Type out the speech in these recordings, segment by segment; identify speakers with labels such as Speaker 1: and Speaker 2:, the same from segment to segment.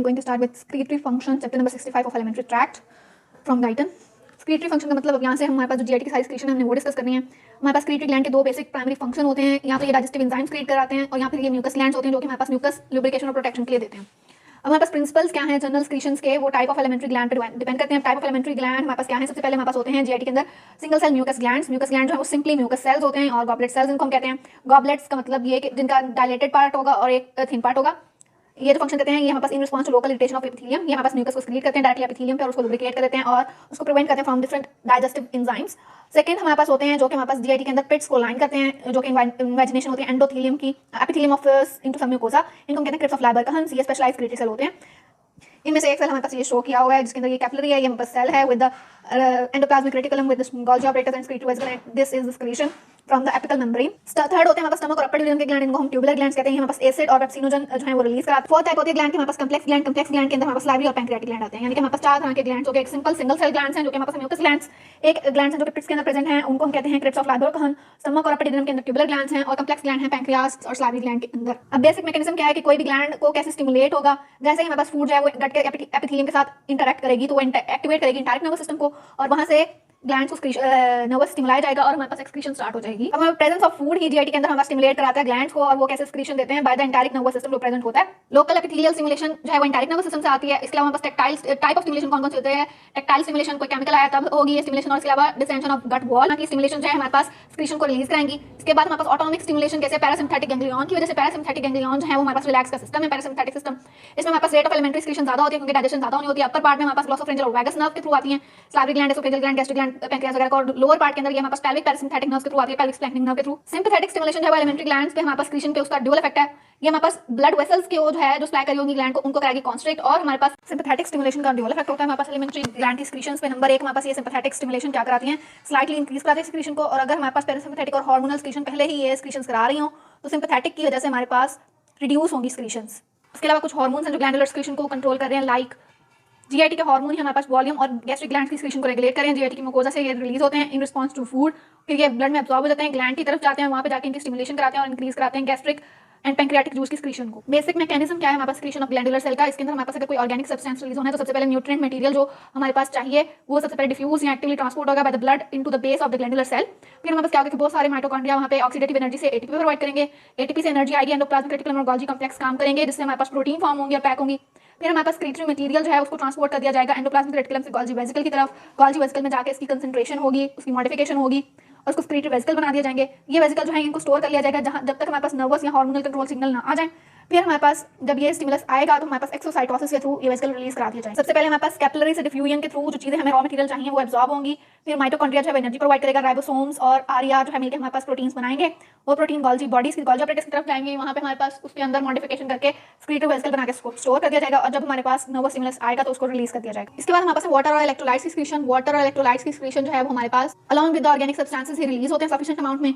Speaker 1: going to start with secretory function, chapter number 65 of alimentary tract from Guyton. secretory function का मतलब अब यहाँ से हमारे पास जो जीआईटी की सारी secretion है हमने वो डिस्कस करनी है। हमारे पास secretory gland के दो बेसिक प्राइमरी फंक्शन होते हैं, यहाँ पे ये डाइजेस्टिव एंजाइम्स क्रिएट कराते हैं और यहाँ पे ये म्यूकस ग्लैंड्स होते हैं जो कि हमारे पास म्यूकस लुब्रिकेशन और प्रोटेक्शन के लिए देते हैं। अब हमारे पास प्रिंसिपल्स क्या हैं जनरल secretions के, वो टाइप ऑफ एलिमेंट्री ग्लैंड पे डिपेंड करते हैं। टाइप ऑफ एलिमेंट्री ग्लैंड हमारे पास क्या है, सबसे पहले हमारे पास होते हैं जीआईटी के अंदर single cell mucus glands. Mucus gland जो है वो सिंपली म्यूकस सेल्स होते हैं और गॉबलेट सेल्स इनको हम कहते हैं। गॉबलेट्स का मतलब ये कि जिनका डायलेटेड पार्ट होगा और एक थिन पार्ट होगा। ये जो फंक्शन करते हैं ये हमारे पास in response to local irritation of epithelium, ये हमारे पास म्यूकस को सक्रीट करते हैं डायरेक्टली एपिथेलियम पे और उसको लुब्रिकेट कर देते हैं और उसको प्रिवेंट करते हैं from different digestive enzymes. Second हमारे पास होते हैं जो कि हमारे पास जीआईटी के अंदर पिट्स को लाइन करते हैं जो कि इन्वेजिनेशन होती है एंडोथेलियम की, एपिथेलियम ऑफ इनटू सब म्यूकोसा, इनको हम कहते हैं क्रिप्स ऑफ लाइबरकहन्स। ये स्पेशलाइज्ड क्रिएटिव सेल होते हैं। इनमें से एक सेल हमारे पास ये शो किया हुआ है जिसके अंदर ये कैपिलरी है, ये हमारे पास सेल है with the endoplasmic reticulum with the Golgi operators and secretory vesicle and this is the secretion from the apical membrane. Third होते हैं हमारे पास स्टमक और अपर डिवीजन के ग्लैंड, इनको हम ट्यूबुलर ग्लैंड्स कहते हैं। हमारे पास एसिड और पेप्सिनोजन जो है वो रिलीज कराते हैं। फोर्थ टाइप होती है ग्लैंड की हमारे पास कम्प्लेक्स ग्लैंड। कम्प्लेक्स ग्लैंड के अंदर हमारे पास लाइवरी और पैंक्रियाटिक ग्लैंड आते हैं, यानी कि हमारे पास चार तरह के ग्लैंड्स हो गए। एक सिंपल सिंगल सेल ग्लैंड्स हैं जो कि हमारे पास म्यूकस ग्लैंड्स, एक ग्लैंड्स हैं जो कि पिट्स के अंदर प्रेजेंट हैं, उनको हम कहते हैं क्रिप्स ऑफ लाइबरकहन। स्टमक और अपर डिवीजन के अंदर ट्यूबुलर ग्लैंड्स हैं और कम्प्लेक्स ग्लैंड हैं पैंक्रियास और सलाइवरी ग्लैंड के अंदर। अब बेसिक मैकेनिज्म क्या है कि कोई भी ग्लैंड को कैसे स्टिमुलेट होगा, जैसे ही हमारे पास फूड जो है वो गट के एपिथेलियम के साथ इंटरेक्ट करेगी तो वो एक्टिवेट करेगी इंटायरेक्ट नर्वस सिस्टम को और वहां से ग्लैंड्स को नर्वस स्टिमुलाई जाएगा और हमारे पास एक्सक्रीशन स्टार्ट हो जाएगी। अब हमारे प्रेजेंस ऑफ फूड ही जीआईटी के अंदर हमारा स्टिमुलेट कराता है ग्लैंड्स को और वो कैसे एक्सक्रीशन देते हैं बाय द इंटायरेक्ट नर्वस सिस्टम जो प्रेजेंट होता है। लोकल एपिथेलियल स्टिमुलेशन जो है वो इंटायरेक्ट नर्वस सिस्टम से आती है। इसके अलावा हमारे पास टेक्टाइल टाइप ऑफ स्टिमुलेशन कौन कौन से होते हैं, टेक्टाइल स्टिमुलेशन कोई केमिकल आया तब होगी ये स्टिमुलेशन और इसके अलावा डिस्टेंशन ऑफ गट वॉल की स्टिमुलेशन जो है हमारे पास एक्सक्रीशन को रिलीज कराएंगी। इसके बाद हमारे पास ऑटोनॉमिक स्टिमुलेशन कैसे पैरासिम्पैथिक गैंग्लियन की वजह से, पैरासिम्पैथिक गैंग्लियन जो है वो हमारे पास रिलैक्स का सिस्टम है पैरासिम्पैथिक सिस्टम। इसमें हमारे पास रेट ऑफ एलिमेंट्री एक्सक्रीशन ज्यादा होती है क्योंकि डाइजेशन ज्यादा होनी होती है। अपर पार्ट में हमारे पास ग्लोसोफ्रेंजियल और वैगस नर्व के थ्रू आती है, salivary gland, oesophageal gland, gastric gland, pancreas वगैरह और लोअर पार्ट के अंदर ये हमारे पास पेल्विक पैरासिम्पैथिक नर्व्स के थ्रू आती है, पेल्विक स्प्लैंक्निक नर्व के थ्रू। सिंपैथेटिक स्टिमुलेशन जो है वो एलिमेंट्री ग्लैंड्स पे हमारे पास एक्सक्रीशन पे उसका ड्यूअल इफेक्ट है। ये हमारे पास ब्लड वेसल्स के जो है जो सप्लाई करी होंगी ग्लैंड को उनको कराएगी कॉन्स्ट्रिक्ट और हमारे पास सिंपैथेटिक स्टिमुलेशन का ड्यूअल इफेक्ट होता है। हमारे पास एलिमेंट्री ग्लैंड की एक्सक्रीशंस पे नंबर 1 हमारे पास ये सिंपैथेटिक स्टिमुलेशन क्या कराती है, स्लाइटली इंक्रीज कराती है एक्सक्रीशन को। और अगर हमारे पास पैरासिम्पैथिक और हार्मोनल एक्सक्रीशन पहले ही ये एक्सक्रीशंस करा रही हो तो सिंपैथेटिक की वजह से हमारे पास रिड्यूस होंगी एक्सक्रीशंस। इसके अलावा कुछ हार्मोन्स हैं जो ग्लैंडुलर एक्सक्रीशन को कंट्रोल कर रहे हैं, लाइक जीआईटी के हार्मोन ही हमारे पास वॉल्यूम और गैस्ट्रिक ग्लैंड की एक्सक्रीशन को रेगुलेट करें। जीआईटी की मुकोजा से ये रिलीज होते हैं इन रिस्पांस टू फूड, फिर ये ब्लड में अब्सॉर्ब हो जाते हैं, ग्लैंड की तरफ जाते हैं, वहां पे जाके इनकी स्टिमुलेशन कराते हैं और इंक्रीज कराते हैं गैस्ट्रिक एंड पैंक्रियाटिक जूस की एक्सक्रीशन को। बेसिक मैकेनिज्म क्या है हमारे पास एक्सक्रीशन ऑफ ग्लैंडुलर सेल का, इसके अंदर हमारे पास अगर कोई ऑर्गेनिक सब्सटेंस रिलीज होना है तो सबसे पहले न्यूट्रिएंट मटेरियल जो हमारे पास चाहिए वो सबसे पहले डिफ्यूज या एक्टिवली ट्रांसपोर्ट होगा by the blood into the base of the glandular cell. फिर हमारे पास क्या होगा कि बहुत सारे माइटोकॉन्ड्रिया वहां पे ऑक्सीडेटिव एनर्जी से एटीपी प्रोवाइड करेंगे, एटीपी से एनर्जी आएगी, एंडोप्लाज्मिक रेटिकुलम और गोल्गी कॉम्प्लेक्स काम करेंगे जिससे हमारे पास प्रोटीन फॉर्म होंगी और पैक होंगी। फिर हमारे पास क्रिएटिव मटेरियल जो है उसको ट्रांसपोर्ट कर दिया जाएगा एंडोप्लाज्मिक रेटिकुलम से गोल्गी वेसिकल की तरफ, गोल्गी वेसिकल में जाके इसकी कंसंट्रेशन होगी, उसकी मॉडिफिकेशन होगी और उसको क्रिएटिव वेसिकल बना दिया जाएंगे। ये वेसिकल जो है इनको स्टोर कर लिया जाएगा जहां जब तक हमारे पास नर्वस या हार्मोनल कंट्रोल सिग्नल ना आ जाए। फिर हमारे पास जब ये स्टिमुलस आएगा तो हमारे पास एक्सोसाइटोसिस के थ्रू ये वेसिकल रिलीज करा दिया जाएगा। सबसे पहले हमारे पास कैपिलरी से डिफ्यूजन के थ्रू जो चीजें हमें रॉ मटेरियल चाहिए वो एब्जॉर्ब होंगी। फिर माइटोकॉन्ड्रिया जो है एनर्जी प्रोवाइड करेगा, राइबोसोम्स और आरईआर जो है मिलकर हमारे पास प्रोटीन्स बनाएंगे। वो प्रोटीन गोल्गी बॉडीज की गोल्गी ऑपरेटर्स की तरफ जाएंगे, वहां पे हमारे पास उसके अंदर मॉडिफिकेशन करके क्रिएटिव वेसिकल बना के उसको स्टोर कर दिया जाएगा और जब हमारे पास नर्वस स्टिमुलस आएगा तो उसको रिलीज कर दिया जाएगा। इसके बाद हमारे पास वाटर और इलेक्ट्रोलाइट्स की एक्सक्रीशन, वाटर और इलेक्ट्रोलाइट्स की एक्सक्रीशन जो है वो हमारे पास along with the organic substances ही रिलीज होते हैं सफिशिएंट अमाउंट में।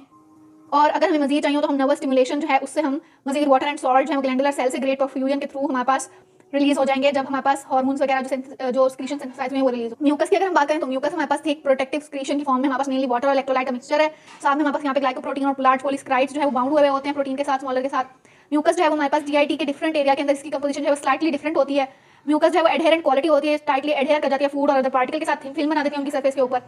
Speaker 1: और अगर हमें मजीद चाहिए तो हम नर्वस स्टिमुलेशन जो है उससे हम मजीद वाटर एंड सॉल्ट जो है ग्लैंडुलर सेल से ग्रेट परफ्यूजन के थ्रू हमारे पास रिलीज हो जाएंगे जब हमारे पास हार्मोन्स वगैरह जो एक्सक्रीशन सिंथेसाइज में वो रिलीज हो। म्यूकस की अगर हम बात करें तो म्यूकस हमारे पास थिक प्रोटेक्टिव एक्सक्रीशन की फॉर्म में हमारे पास मेनली वाटर और इलेक्ट्रोलाइट का मिक्सचर है। साथ में हमारे पास यहाँ पे ग्लाइकोप्रोटीन और लार्ज पॉलीसेकेराइड्स जो है वो बाउंड हुए होते हैं प्रोटीन के साथ, स्मॉलर के साथ। म्यूकस जो है वो हमारे पास जीआईटी के डिफरेंट एरिया के अंदर इसकी कंपोजिशन जो है स्लाइटली डिफरेंट होती है। म्यूकस जो है वो एडहेरेंट क्वालिटी होती है, टाइटली एडहेयर कर जाती है फूड और अदर पार्टिकल के साथ, फिल्म बना देती है उनकी सरफेस के ऊपर।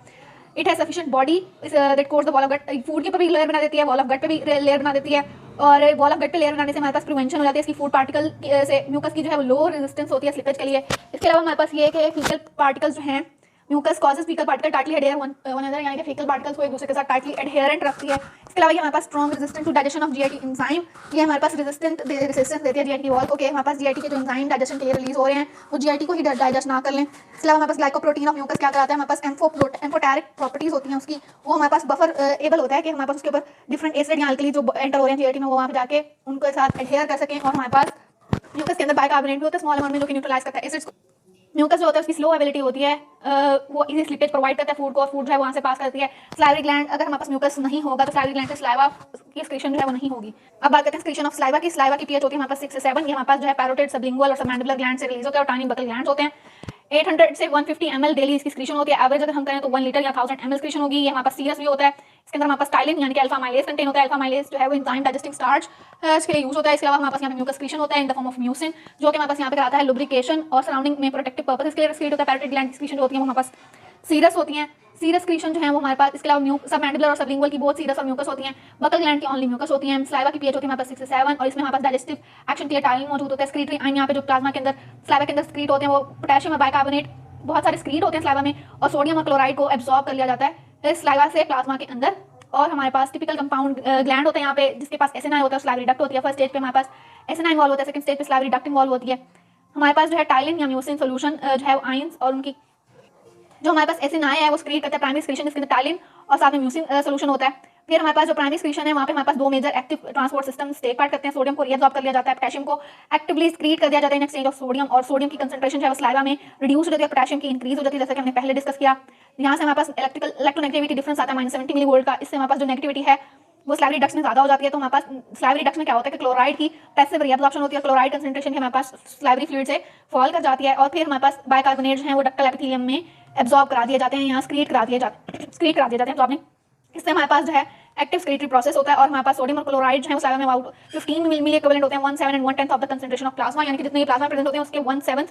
Speaker 1: It has sufficient body that coats the wall of gut, food के ऊपर भी लेयर बना देती है, वॉल ऑफ गट पे भी लेयर बना देती है और वॉल ऑफ गट पे लेयर बनाने से हमारे पास प्रिवेंशन हो जाती है इसकी फूड पार्टिकल से। म्यूकस की जो है वो लो रेजिस्टेंस होती है स्लिपेज के लिए। इसके अलावा हमारे पास ये है कि फीकल पार्टिकल्स जो हैं mucus causes faecal particle tightly adhere one another, यानी कि फीकल पार्टिकल्स को एक दूसरे के साथ टाइटली एडहेरेंट रखती है। इसके अलावा ये हमारे पास strong resistant to digestion of GIT enzyme, ये हमारे पास रेजिस्टेंस देती है जीआईटी वॉल को कि हमारे पास जीआईटी के जो एंजाइम डाइजेशन के लिए रिलीज हो रहे हैं वो जीआईटी को ही डाइजेस्ट ना कर लें। इसके अलावा हमारे पास ग्लाइकोप्रोटीन ऑफ म्यूकस क्या कराता है, हमारे पास एम्फोटेरिक प्रॉपर्टीज होती हैं उसकी, वो हमारे पास बफर एबल होता है कि हमारे पास उसके ऊपर डिफरेंट एसिड या अल्कली जो एंटर हो रहे हैं जीआईटी में वो वहाँ पे जाके उनके साथ एडहेयर कर सकें और हमारे पास म्यूकस के अंदर बाइकार्बोनेट भी होता है स्मॉल अमाउंट में जो कि न्यूट्रलाइज करता है एसिड्स को। म्यूकस जो होता है उसकी स्लो एबिलिटी होती है, वो इजी स्लिपेज प्रोवाइड करता है फूड को और फूड जो है वहाँ से पास करती है। सलाइवरी ग्लैंड, अगर हमारे पास म्यूकस नहीं होगा तो सलाइवरी ग्लैंड से सलाइवा की एक्सक्रीशन जो है वो नहीं होगी। अब बात करते हैं एक्सक्रीशन ऑफ सलाइवा की। सलाइवा की पीएच होती है हमारे पास 6 से 7, ये हमारे पास जो है पैरोटिड, सबलिंगुअल और सबमैंडिबुलर ग्लैंड से रिलीज होता है और टाइनी बकल ग्लैंड्स होते हैं। 800 से 150 ml डेली इसकी स्क्रीशन होती है। एवरेज अगर हम करें तो 1 लीटर या 1000 ml स्क्रीशन होगी। ये हमारे पास सीरस भी होता है। इसके अंदर हमारे पास टाइलिन यानी कि अल्फा माइलेज कंटेन होता है। अल्फा माइलेज जो है वो एंजाइम डाइजेस्टिंग स्टार्च इसके लिए यूज होता है। इसके अलावा हमारे पास यहाँ पे म्यूकस स्क्रीशन होता है in the form of mucin, जो कि हमारे पास यहाँ पे कराता है लुब्रिकेशन और सराउंडिंग में प्रोटेक्टिव पर्पस के लिए एक्सक्रीट होता है। पैराटाइड ग्लैंड स्क्रीशन होती है वो हमारे पास सीरस होती हैं। सीरस क्रीशन जो है वो हमारे पास, इसके अलावा सब मैंडिबुलर और सबलिंगुअल की बहुत सीरस और म्यूकस होती हैं। बकल ग्लैंड की ओनली म्यूकस होती हैं। स्लाइवा की पीएच होती है हमारे पास 6 से 7 और इसमें हमारे पास डाइजेस्टिव एक्शन के लिए टाइलिन मौजूद होता है। स्क्रीटरी आइन यहाँ पे जो प्लाज्मा के अंदर स्लाइवा के अंदर स्क्रीट होते हैं वो पोटेशियम और बाइकार्बोनेट बहुत सारे स्क्रीट होते हैं स्लाइवा में और सोडियम और क्लोराइड को एब्जॉर्ब कर लिया जाता है इस स्लाइवा से प्लाज्मा के अंदर। और हमारे पास टिपिकल कंपाउंड ग्लैंड होते हैं यहाँ पे जिसके पास एसिनाइन होता है, स्लाइवरी डक्ट होती है। फर्स्ट स्टेज पे हमारे पास एसिनाइन वॉल होता है, सेकंड स्टेज पे स्लाइवरी डक्ट वॉल होती है। हमारे पास जो है टाइलिन या म्यूसिन सोल्यूशन जो है आयंस और उनकी जो हमारे पास एसिन आए हैं वो स्क्रीट करते हैं प्राइमरी स्क्रीशन, इसके अंदर टाइलिन और साथ में म्यूसिन सोल्यूशन होता है। फिर हमारे पास जो प्राइमरी स्क्रीशन है वहाँ पे हमारे पास दो major active transport system take part करते हैं। सोडियम को रीअब्सॉर्ब कर लिया जाता है, पोटेशियम को एक्टिवली स्क्रीट कर दिया जाता है इन एक्सचेंज ऑफ सोडियम, और सोडियम की कंसंट्रेशन जो है स्लाइवा में रिड्यूस हो जाती है, पोटेशियम की इंक्रीज हो जाती है जैसा कि हमने पहले डिस्कस किया। यहाँ से हमारे पास इलेक्ट्रोनेगेटिविटी डिफरेंस आता है -70 मिली वोल्ट का। इससे हमारे पास जो नेगेटिविटी है वो स्लाइवरी डक्ट्स में ज्यादा हो जाती है। तो हमारे पास स्लाइवरी डक्ट्स में क्या होता है कि क्लोराइड की पैसिव रीअब्सॉर्प्शन होती है, क्लोराइड कंसंट्रेशन हमारे पास स्लाइवरी फ्लूइड से फॉल कर जाती है और फिर हमारे पास बाइकार्बोनेट जो है वो डक्टल एपिथेलियम में एब्जॉर्ब करा दिए जाते हैं, यहाँ स्क्रीट करा दिए जाते हैं एब्जॉर्बिंग। इससे हमारे पास जो है एक्टिव स्क्रीटरी प्रोसेस होता है और हमारे पास सोडियम और क्लोराइड जो है वो स्लाइवा में अबाउट 15 मिली इक्विवेलेंट होते हैं 1/7 and 1/10 of the concentration of plasma, यानी कि जितने प्लाज्मा प्रेजेंट होते हैं उसके 1/7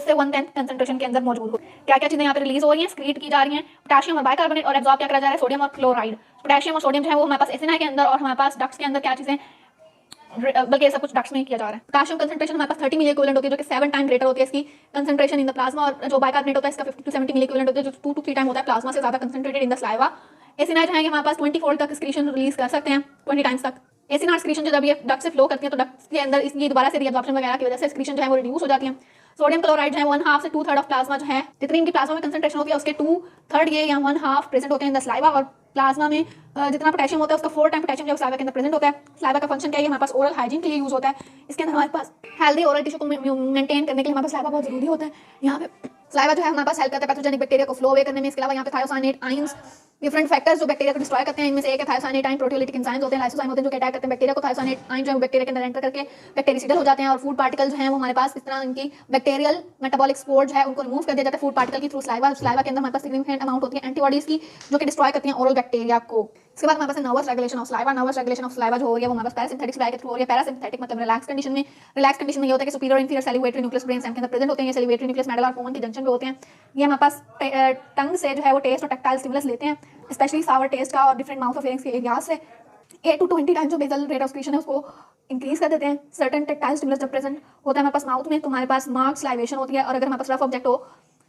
Speaker 1: से 1/10 कंसंट्रेशन के अंदर मौजूद हो। क्या क्या चीजें यहाँ पे रिलीज हो रही हैं, स्क्रीट की जा रही हैं पोटेशियम और बाइकार्बोनेट और एब्जॉर्ब क्या करा जा रहा है सोडियम और क्लोराइड। पोटेशियम और सोडियम जो है वो हमारे पास एसिना के अंदर और हमारे पास डक्ट्स के अंदर क्या चीजें, बल्कि सब कुछ डक्ट्स में किया जा रहा है। पोटेशियम कंसंट्रेशन हमारे पास 30 मिली इक्विवेलेंट होती है जो कि 7 टाइम ग्रेटर होती है इसकी कंसंट्रेशन इन द प्लाज्मा, और जो बाइकार्बोनेट होता है इसका 50 to 70 मिली इक्विवेलेंट होता है जो 2 to 3 टाइम होता है प्लाज्मा से ज्यादा कंसंट्रेटेड इन द स्लाइवा। एसिनाइड है हमारे पास 24 तक स्क्रीशन रिलीज कर सकते हैं 20 टाइम्स तक। एसिनाइड स्क्रीशन जब ये डक्ट से फ्लो करती है तो डक्ट के अंदर इसकी दोबारा से रीअब्जॉर्प्शन वगैरह की वजह से स्क्रीशन जो है वो रिड्यूस हो जाती है। सोडियम क्लोराइड जो है 1/2 से 2/3 ऑफ प्लाज्मा जो है जितनी इनकी प्लाज्मा में कंसंट्रेशन होती है उसके 2/3 ये या 1/2 प्रेजेंट होते हैं इन द स्लाइवा, और प्लाज्मा में जितना पोटेशियम होता है उसका 4 टाइम पोटेशियम जो स्लाइवा के अंदर प्रेजेंट होता है। स्लाइवा का फंक्शन क्या है, हमारे पास ओरल हाइजीन के लिए यूज होता है। इसके अंदर हमारे पास हेल्दी ओरल टिश्यू को मेंटेन करने के लिए हमारे पास स्लाइवा बहुत जरूरी होता है। यहाँ पे स्लाइवा जो है हमारे पास हेल्प करता है पैथोजेनिक बैक्टीरिया को फ्लो अवे करने में। इसके अलावा यहाँ पे थायोसाइनेट आयंस डिफरेंट फैक्टर्स जो बैक्टीरिया को डिस्ट्रॉय करते हैं, इनमें से एक है थायोसाइनेट आयन, प्रोटियोलिटिक एंजाइम्स होते हैं, लाइसोजाइम होते हैं जो कि अटैक करते हैं बैक्टीरिया को। थायोसाइनेट आयन जो है बैक्टीरिया के अंदर एंटर करके बैक्टीरियासिडल हो जाते हैं और फूड पार्टिकल जो है वो हमारे पास इस तरह इनकी बैक्टीरियल मेटाबॉलिक स्पोर जो है उनको रिमूव कर दिया जाता है फूड पार्टिकल की थ्रू स्लाइवा। स्लाइवा के अंदर हमारे पास सिग्निफिकेंट अमाउंट होती है एंटीबॉडीज की जो कि डिस्ट्रॉय करती हैं ओरल बैक्टीरिया को। इसके बाद हमारे पास nervous regulation of saliva. Nervous regulation of saliva जो हो रही है वो हमारे पास पैरासिम्पैथिक स्लाइवा के थ्रू हो रही है। पैरासिम्पैथिक मतलब रिलैक्स कंडीशन में। रिलैक्स कंडीशन में ये होता है कि superior inferior salivatory nucleus brain stem के अंदर प्रेजेंट होते हैं। ये सैलिवेटरी न्यूक्लियस मेडुला और पोन के जंक्शन पे होते हैं। ये हमारे पास टंग से जो है वो टेस्ट और टैक्टाइल स्टिमुलस लेते हैं, स्पेशली सावर टेस्ट का और डिफरेंट माउथ और फेरिंग्स के एरियाज से 8 to 20 टाइम्स जो बेसल रेट ऑफ एक्सक्रीशन है उसको इंक्रीज कर देते हैं। सर्टेन टैक्टाइल स्टिमुलस जब प्रेजेंट होता है हमारे पास माउथ में तो हमारे पास मार्क्ड स्लाइवेशन होती है, और अगर हमारे पास रफ ऑब्जेक्ट हो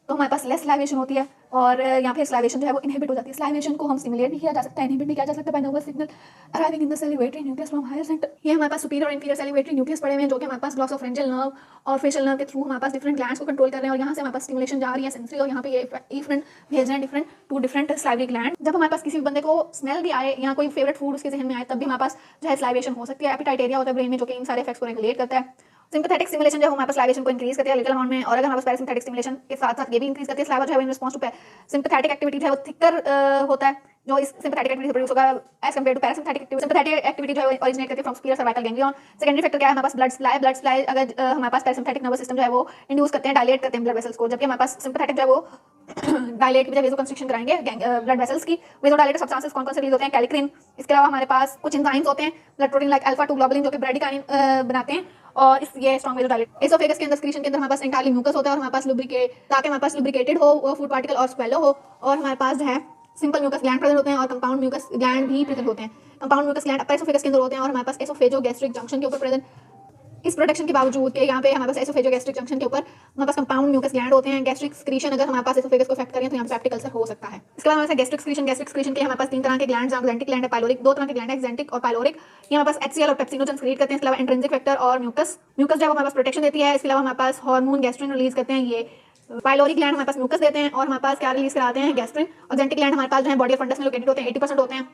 Speaker 1: तो हमारे पास लेस स्लाइवेशन होती है और यहाँ पे स्लाइवेशन जो है वो इनहिबिट हो जाती है। स्लाइवेशन को हम स्टिमुलेट भी किया जा सकता है, इनहिबिट भी किया जा सकता है by nervous signal arriving in the salivatory nucleus from higher centre. ये हमारे पास सुपीरियर और इंफीरियर सैलिवेटरी न्यूक्लियस पड़े हुए हैं जो कि हमारे पास ग्लॉस ऑफ फ्रेंजियल नर्व और फेशियल नर्व के थ्रू हमारे पास डिफरेंट ग्लैंड्स को कंट्रोल कर रहे हैं, और यहाँ से हमारे पास स्टिमुलेशन जा रही है सेंसरी, और यहाँ पे ये इफरेंट भेज रहे हैं डिफरेंट स्लाइवरी ग्लैंड। जब हमारे पास किसी भी बंदे को स्मेल भी आए या कोई फेवरेट फूड उसके जहन में आए तब भी हमारे पास जो है स्लाइवेशन हो सकती है। एपिटाइट एरिया होता है ब्रेन में जो कि इन सारे इफेक्ट्स को रेगुलेट करता है। सिंपैथेटिक स्टिमुलेशन जो हमारे पास स्लाइवेशन को इंक्रीज करती है लिटिल अमाउंट में, और अगर हमारे पास पैरासिम्पैथिक स्टिमुलेशन के साथ साथ ये भी इंक्रीज करती है स्लाइवा जो है in response to sympathetic activity जो है वो थिकर होता है जो इस सिंपैथेटिक एक्टिविटी से प्रोड्यूस होगा as compared to parasympathetic activity. Sympathetic activity जो है ओरिजिनेट करती है from superior cervical ganglion. Secondary factor क्या है, हमारे पास ब्लड सप्लाई अगर हमारे पास पैरासिम्पैथिक नर्वस सिस्टम जो है वो इंड्यूस करते हैं, डायलेट करते हैं ब्लड वेसल्स को, जबकि हमारे पास सिंपैथेटिक जो है वो डायलेट की वजह वेजो कंस्ट्रिक्शन कराएंगे ब्लड वेसल्स की। वेजो डायलेटर सब्सटेंसेस कौन कौन से रिलीज होते हैं, कैलिक्रिन। इसके अलावा हमारे पास कुछ एंजाइम्स होते हैं blood protein like alpha 2 globulin जो कि ब्रेडिकाइन बनाते हैं, और इस ये स्ट्रॉन्ग वेजो डायलेटर। एसोफेगस के अंदर स्क्रीशन के अंदर हमारे पास एंटाइली म्यूकस होता है और हमारे पास लुब्रिकेट ताकि हमारे पास लुब्रिकेटेड हो वो फूड पार्टिकल और स्वेलो हो, और हमारे पास जो है सिंपल म्यूकस ग्लैंड प्रेजेंट होते हैं और कंपाउंड म्यूकस ग्लैंड भी प्रेजेंट होते हैं। कंपाउंड म्यूकस ग्लैंड अपर एसोफेगस के अंदर होते हैं और हमारे पास एसोफेजो गैस्ट्रिक जंक्शन के ऊपर प्रेजेंट। इस प्रोटेक्शन के बावजूद के यहाँ पे हमारे पास एसोफेजो गैस्ट्रिक जंक्शन के ऊपर हमारे पास कंपाउंड म्यूकस ग्लैंड होते हैं। गैस्ट्रिक स्क्रीशन अगर हमारे पास एसोफेगस को अफेक्ट करें तो यहाँ पे पेप्टिक अल्सर हो सकता है। इसके बाद हमारे पास गैस्ट्रिक स्क्रीशन के हमारे पास 3 तरह के ग्लैंड्स हैं, एक्जेंटिक ग्लैंड है, पाइलोरिक। 2 तरह के ग्लैंड है, एक्जेंटिक और पाइलोरिक। ये हमारे पास एचसीएल और पेप्सिनोजन क्रिएट करते हैं। इसके अलावा इंट्रिंसिक फैक्टर और म्यूकस जो है हमारे पास प्रोटेक्शन देती है। इसके अलावा हमारे पास हार्मोन गैस्ट्रिन रिलीज करते हैं। ये पाइलोरिक ग्लैंड हमारे पास म्यूकस देते हैं और हमारे पास क्या रिलीज कराते हैं, गैस्ट्रिन। एक्जेंटिक ग्लैंड हमारे पास जो है बॉडी और फंडस में लोकेटेड होते हैं, 80% होते हैं।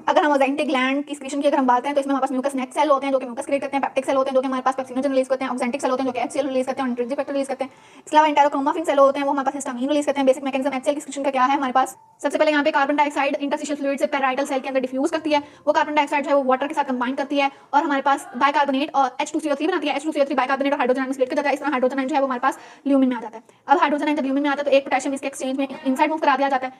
Speaker 1: अगर हम ऑक्जेंटिक ग्लैंड की सिक्रीशन की अगर हम बात करें तो इसमें हमारे पास म्यूकस नेक सेल होते हैं जो कि म्यूकस क्रिएट करते हैं, पेप्टिक सेल होते हैं जो कि हमारे पास पेप्सिनोजन रिलीज करते हैं, ऑक्जेंटिक सेल होते हैं जो कि एचसीएल रिलीज करते हैं और इंट्रिंसिक फैक्टर रिलीज करते हैं। इसके अलावा एंटेरोक्रोमाफिन सेल होते हैं वो हमारे पास हिस्टामिन रिलीज करते हैं। बेसिक मैकेनिज्म एचसीएल की सिक्रीशन का क्या है हमारे पास, सबसे पहले यहाँ पे कार्बन डाइऑक्साइड इंटरस्टिशियल फ्लूइड से पैराइटल सेल के अंदर डिफ्यूज करती है, वो कार्बन डाइऑक्साइड जो है वो वाटर के साथ कंबाइन करती है और हमारे पास बाइकार्बोनेट और H2CO3 बनाती है। H2CO3 बाइकार्बोनेट और हाइड्रोजन आयन में स्प्लिट कर जाता है। इस तरह हाइड्रोजन आयन जो है वो हमारे पास ल्यूमिन में आ जाता है। अब हाइड्रोजन आयन जब ल्यूमिन में आता है तो एक पोटेशियम इसके एक्सचेंज में इनसाइड मूव करा दिया जाता है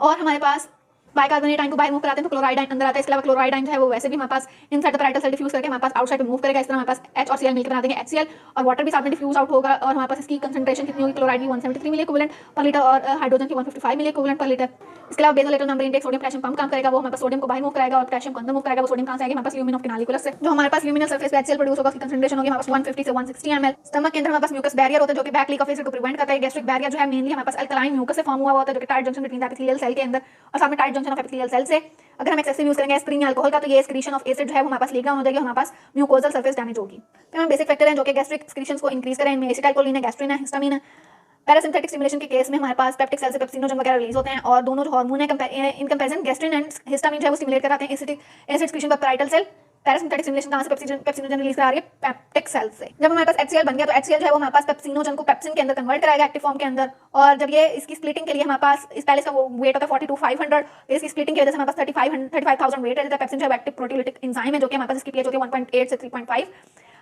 Speaker 1: और हमारे पास बाइकार्बोनेट आयन को बाहर मूव कराते हैं तो क्लोराइड आयन अंदर आता है। इसके अलावा क्लोराइड आयन जो है वो वैसे भी हमारे पास inside the parietal cell diffuse करके हमारे पास आउटसाइड पे मूव करेगा। इस तरह हमारे पास H और Cl मिलकर बना देंगे HCl और वाटर भी साथ में डिफ्यूज आउट होगा और हमारे पास इसकी कंसंट्रेशन कितनी होगी, क्लोराइड की 173 मिली इक्विवेलेंट पर लीटर और हाइड्रोजन की 155 मिली इक्विवेलेंट पर लीटर। इसके अलावा basolateral membrane intake sodium potassium pump काम करेगा, वो हमारे पास सोडियम को बाहर मूव कराएगा और पोटेशियम को अंदर मूव कराएगा। वो सोडियम कहां से आएगी, हमारे पास ल्यूमिन ऑफ फिनालिकुलस से। जो हमारे पास ल्यूमिनल सरफेस पे HCl प्रोड्यूस होगा उसकी कंसंट्रेशन होगी हमारे पास 150 से 160 ml। स्टमक के अंदर हमारे पास म्यूकस बैरियर होता है जो कि बैक लीक ऑफ एसिड को प्रिवेंट करता है। गैस्ट्रिक बैरियर जो है मेनली हमारे पास अल्कलाइन म्यूकस से फॉर्म हुआ होता है जो कि tight junction between the epithelial cell के अंदर और साथ में tight junction of epithelial cell से अगर हम एक्सेसिव यूज करेंगे एस्पिरिन या अल्कोहल का तो ये एक्सक्रीशन ऑफ एसिड जो है वो हमारे पास लीक डाउन हो जाएगी, हमारे पास म्यूकोजल सरफेस डैमेज होगी। तो हम बेसिक फैक्टर हैं जो कि गैस्ट्रिक एक्सक्रीशंस को इंक्रीज करें, इनमें एसिटाइलकोलिन है, गैस्ट्रिन है, हिस्टामिन है। पैरासिम्पथेटिक स्टिमुलेशन के केस में हमारे पास पेप्टिक सेल से पेप्सिनोजन वगैरह रिलीज होते हैं और दोनों जो हार्मोन है in comparison gastrin and histamine जो है वो स्टिमुलेट कराते हैं एसिड एक्सक्रीशन पर पैराइटल सेल। पैरासिम्पथेटिक स्टिमुलेशन कहां से पेप्सिनोजन रिलीज करा रही है, पेप्टिक सेल से। जब हमारे पास HCl बन गया तो HCl जो है वो हमारे पास पेप्सिनोजन को पेप्सिन के अंदर कन्वर्ट कराएगा एक्टिव फॉर्म के अंदर और जब ये इसकी स्प्लिटिंग के लिए हमारे पास इस पहले इसका वो वेट होता है 42,500 तो इसकी स्प्लिटिंग की वजह से हमारे पास 35,000 वेट रहता है। पेप्सिन जो है एक्टिव प्रोटियोलिटिक एंजाइम है जो कि हमारे पास इसकी पीएच होती है 1.8 से 3.5।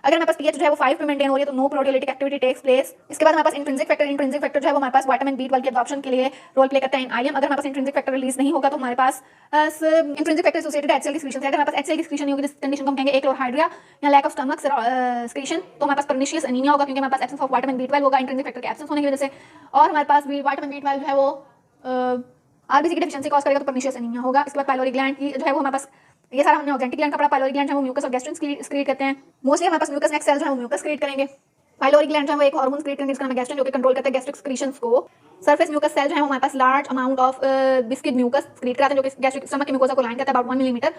Speaker 1: अगर हमारे पास पीएच जो है वो 5 पे मेंटेन हो रही है तो no proteolytic activity takes place. इसके बाद हमारे पास इंट्रिंसिक फैक्टर जो है वो हमारे पास विटामिन B12 की एब्जॉर्प्शन के लिए रोल प्ले करता है इन आईएम। अगर हमारे पास इंट्रिंसिक फैक्टर रिलीज नहीं होगा तो हमारे पास इंट्रिंसिक फैक्टर एसोसिएटेड HCl की सिक्रीशन से। अगर हमारे पास HCl की सिक्रीशन नहीं होगी जिस कंडीशन को हम कहेंगे एक्लोरहाइड्रिया या लैक ऑफ स्टमक सिक्रीशन तो हमारे पास पर्निशियस एनीमिया होगा क्योंकि हमारे पास एब्सेंस ऑफ विटामिन B12 होगा इंट्रिंसिक फैक्टर के एब्सेंस होने की वजह से और हमारे पास विटामिन B12 जो है वो आरबीसी की डेफिशिएंसी कॉज करेगा तो पर्निशियस एनीमिया होगा। इसके बाद पाइलोरी ग्लैंड की जो है वो हमारे पास ये सारा हमने ऑक्जेंटिक ग्लैंड का पढ़ा। पाइलोरी ग्लैंड जो है वो म्यूकस और गैस्ट्रिन क्रिएट करते हैं। मोस्टली हमारे पास म्यूकस नेक सेल जो है वो म्यूकस क्रिएट करेंगे। पाइलोरी ग्लैंड जो है वो एक हार्मोन क्रिएट करेंगे जिसका नाम है गैस्ट्रिन जो कि कंट्रोल करता है गैस्ट्रिक सिक्रीशंस को। सरफेस म्यूकस सेल जो है वो हमारे पास large amount of viscid mucus create कराते हैं जो कि गैस्ट्रिक स्टमक की म्यूकोसा को लाइन करता है अबाउट 1 मिलीमीटर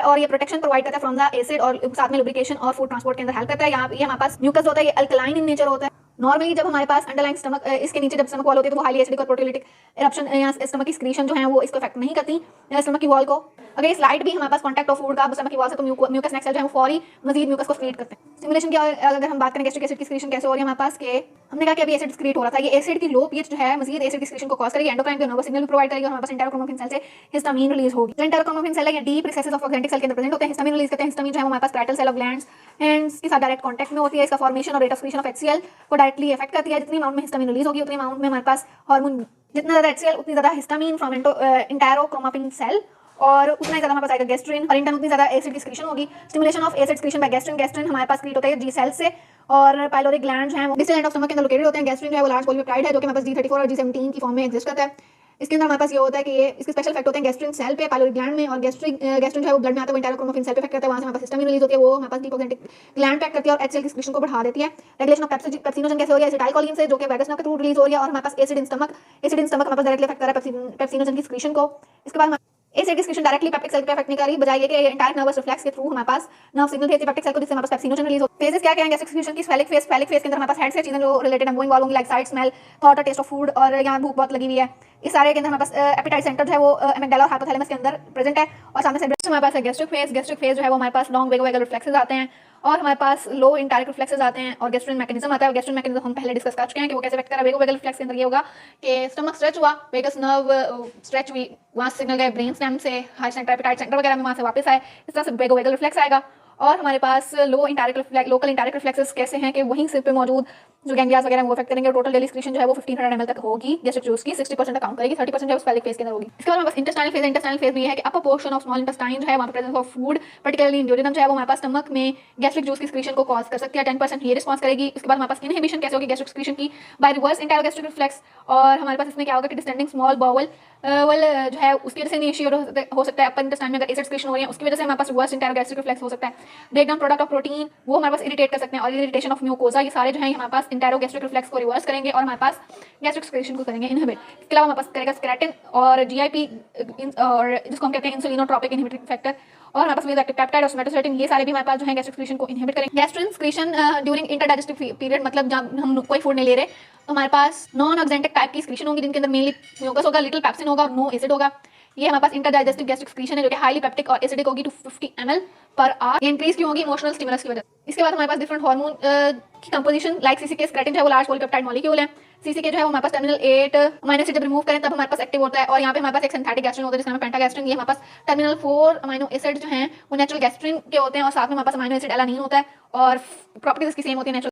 Speaker 1: और ये प्रोटेक्शन प्रोवाइड करता है फ्रॉम द एसिड और साथ में लुब्रिकेशन और फूड ट्रांसपोर्ट के अंदर हेल्प करता है। यहाँ ये हमारे पास म्यूकस होता है ये अल्कलाइन इन नेचर होता है। नॉर्मली जब हमारे पास अंडरलाइन स्टमक इसके नीचे जब स्टमक वॉल होती है तो वो हाईली एसिडिक और प्रोटियोलिटिक इरप्शन या स्टमक की सिक्रीशन जो है वो इसको इफेक्ट नहीं करती स्टमक की वॉल को। अगर ये स्लाइड भी हमारे पास कांटेक्ट ऑफ फूड का स्टमक की वॉल से तो म्यूकस नेक सेल जो है वो फौरी मजीद म्यूकस को क्रिएट करते हैं। स्टिमुलेशन की अगर हम बात करें गैस्ट्रिक एसिड की सिक्रीशन कैसे हो रही है हमारे पास के हमने कहा कि अभी एसिड क्रिएट हो रहा था, ये एसिड की लो पीएच जो है मजीद एसिड की सिक्रीशन को कॉज करेगी, एंडोक्राइन को नर्वस सिग्नल भी प्रोवाइड करेगी और हमारे पास एंटेरोक्रोमाफिन सेल से हिस्टामिन रिलीज होगी। जो एंटेरोक्रोमाफिन सेल है ये deep recesses of oxyntic cell के अंदर प्रेजेंट होते हैं, हिस्टामिन रिलीज करते हैं। हिस्टामिन जो है हमारे पास parietal cell of glands and के साथ डायरेक्ट कांटेक्ट में होती है। इसका फॉर्मेशन और rate of secretion of HCl को डायरेक्टली इफेक्ट करती है। जितनी अमाउंट में हिस्टामिन रिलीज होगी उतनी अमाउंट में हमारे पास हार्मोन जितना ज्यादा HCl उतनी ज्यादा हिस्टामिन फ्रॉम एंटेरोक्रोमाफिन सेल और उतना ही ज्यादा हमारे पास आएगा गैस्ट्रिन और इंटर्न उतनी ज्यादा एसिड की सिक्रीशन होगी। Stimulation of acid secretion bye gastrin हमारे पास क्रिएट होता है G सेल से और पाइलोरी ग्लैंड जो है वो डिस्टल एंड ऑफ स्टमक के अंदर लोकेटेड होते हैं। गैस्ट्रिन जो है वो लार्ज पॉलीपेप्टाइड है जो कि हमारे पास G34 और G17 की फॉर्म में एग्जिस्ट करता है। इसके अंदर हमारे पास ये होता है कि ये इसके स्पेशल इफेक्ट होते हैं गैस्ट्रिन सेल पे पाइलोरी ग्लैंड में और गैस्ट्रिन जो है वो ब्लड में आता है वो एंटेरोक्रोमाफिन सेल पे इफेक्ट करता है, वहां से हमारे पास हिस्टामिन रिलीज होती है, वो हमारे पास डीप ऑक्जेंटिक ग्लैंड पे एक्ट करती है और HCl की सिक्रीशन को बढ़ा देती है। रेगुलेशन ऑफ पेप्सिनोजन कैसे हो रही है एसिटाइलकोलिन से जो कि वैगस नर्व के थ्रू रिलीज हो रही है और हमारे पास एसिड इन स्टमक हमारे पास डायरेक्टली इफेक्ट कर रहा है पेप्सिनोजन की सिक्रीशन को। इसके बाद एसिड की सिक्रीशन डायरेक्टली पेप्टिक सेल पे इफेक्ट नहीं कर रही, बजाय ये कि एंटायर नर्वस रिफ्लेक्स के थ्रू हमारे पास नर्व सिग्नल भेजती है पेप्टिक सेल को जिससे हमारे पास पेप्सिनोजन रिलीज होता है। फेजेस क्या क्या हैं गैस्ट्रिक सिक्रीशन की? फेलिक फेज के अंदर हमारे पास हेड से चीजें जो रिलेटेड है वो इन्वॉल्व होंगी लाइक साइट स्मेल थॉट और टेस्ट ऑफ फूड और यहाँ भूख बहुत लगी हुई है। इस सारे के अंदर हमारे पास एपेटाइट सेंटर जो है वो एमिगडाला और हाइपोथैलेमस के अंदर प्रेजेंट है और सामने से हमारे पास है गैस्ट्रिक फेज जो है वो हमारे पास लॉन्ग वेगो रिफ्लेक्सेस आते हैं और हमारे पास लो इंटायरिक रिफ्लेक्सेस आते हैं और गैस्ट्रिन मैकेनिज्म आता है। गैस्ट्रिन मैकेनिज्म हम पहले डिस्कस कर चुके हैं कि वो कैसे इफेक्ट कर रहा है। वेगो रिफ्लेक्स के अंदर ये होगा कि स्टमक स्ट्रेच हुआ, वेगस नर्व स्ट्रेच हुई, वहां सिग्नल गए ब्रेन स्टेम से हाई सेंटर एपेटाइट सेंटर वगैरह में वहां से वापस आए, इस तरह से वेगो रिफ्लेक्स आएगा। और हमारे पास लोकल इंटायरिक रिफ्लेक्सेस कैसे हैं कि वहीं सिर पे मौजूद जो गैंग्लियाज वगैरह वो इफेक्ट करेंगे और टोटल डेली सिक्रीशन जो है वो 1500 ml तक होगी गैस्ट्रिक जूस की, 60% अकाउंट करेगी, 30% जो है फेलिक फेज के अंदर होगी। इसके बाद बस इंटेस्टाइनल फेज भी है कि upper portion of small intestine जो है वहां पर presence of food particularly in duodenum जो है वो हमारे पास स्टमक में गैस्ट्रिक जूस की सिक्रीशन को कॉज कर सकती है, 10% ये रिस्पांस करेगी। इसके बाद हमारे पास इनहिबिशन कैसे होगी गैस्ट्रिक सिक्रीशन की बाय रिवर्स इंटेरोगैस्ट्रिक रिफ्लेक्स और हमारे पास इसमें क्या होगा कि डिस्टेंडिंग स्मॉल बाउल जो है उसकी वजह से इनिशिएट हो सकता है अपर इंटेस्टाइन में अगर एसिड सिक्रीशन हो रही है उसकी वजह से हमारे पास रिवर्स इंटेरोगैस्ट्रिक रिफ्लेक्स हो सकता है। ब्रेकडाउन प्रोडक्ट ऑफ प्रोटीन वो हमारे पास इरिटेट कर सकते हैं और इरिटेशन ऑफ म्यूकोसा ये सारे जो है हमारे पास इंटेरोगैस्ट्रिक रिफ्लेक्स को रिवर्स करेंगे और हमारे पास गैस्ट्रिक सिक्रीशन को करेंगे इनहिबिट। इसके अलावा हमारे पास करेगा स्केलेटन और GIP और जिसको हम कहते हैं इंसुलिनोट्रोपिक इनहिबिटरी फैक्टर और हमारे पास मेटाक्टिव पेप्टाइड और सोमेटोस्टेटिन ये सारे भी हमारे पास जो है गैस्ट्रिक सिक्रीशन को इनहिबिट करेंगे। गैस्ट्रिन सिक्रीशन ड्यूरिंग इंटरडाइजेस्टिव पीरियड मतलब जब हम कोई फूड नहीं ले रहे तो हमारे पास नॉन ऑक्जेंटिक टाइप की सिक्रीशन होगी जिनके अंदर मेनली म्यूकस होगा, लिटिल पेप्सिन होगा और नो एसिड होगा। ये हमारे पास इंटरडाइजेस्टिव गैस्ट्रिक एक्सक्रीशन है जो कि हाईली पेप्टिक और एसिडिक होगी 250 ml पर आवर। ये इंक्रीज क्यों होगी? इमोशनल स्टिमुलस की वजह से। इसके बाद हमारे पास डिफरेंट हार्मोन की कंपोजिशन लाइक सीसीके, क्रेटिन जो है वो लार्ज पॉलीपेप्टाइड मॉलिक्यूल है। सीसीके जो है वो हमारे पास टर्मिनल 8 अमीनो एसिड जब रिमूव करें तब हमारे पास एक्टिव होता है, और यहाँ पे हमारे पास एक सिंथेटिक गैस्ट्रिन होता है जिसका नाम है पेंटागैस्ट्रिन। ये हमारे पास टर्मिनल 4 अमीनो एसिड जो हैं वो नेचुरल गैस्ट्रिन के होते हैं, और साथ में हमारे पास अमीनो एसिड एलानिन होता है, और प्रॉपर्टीज इसकी सेम होती है नेचुरल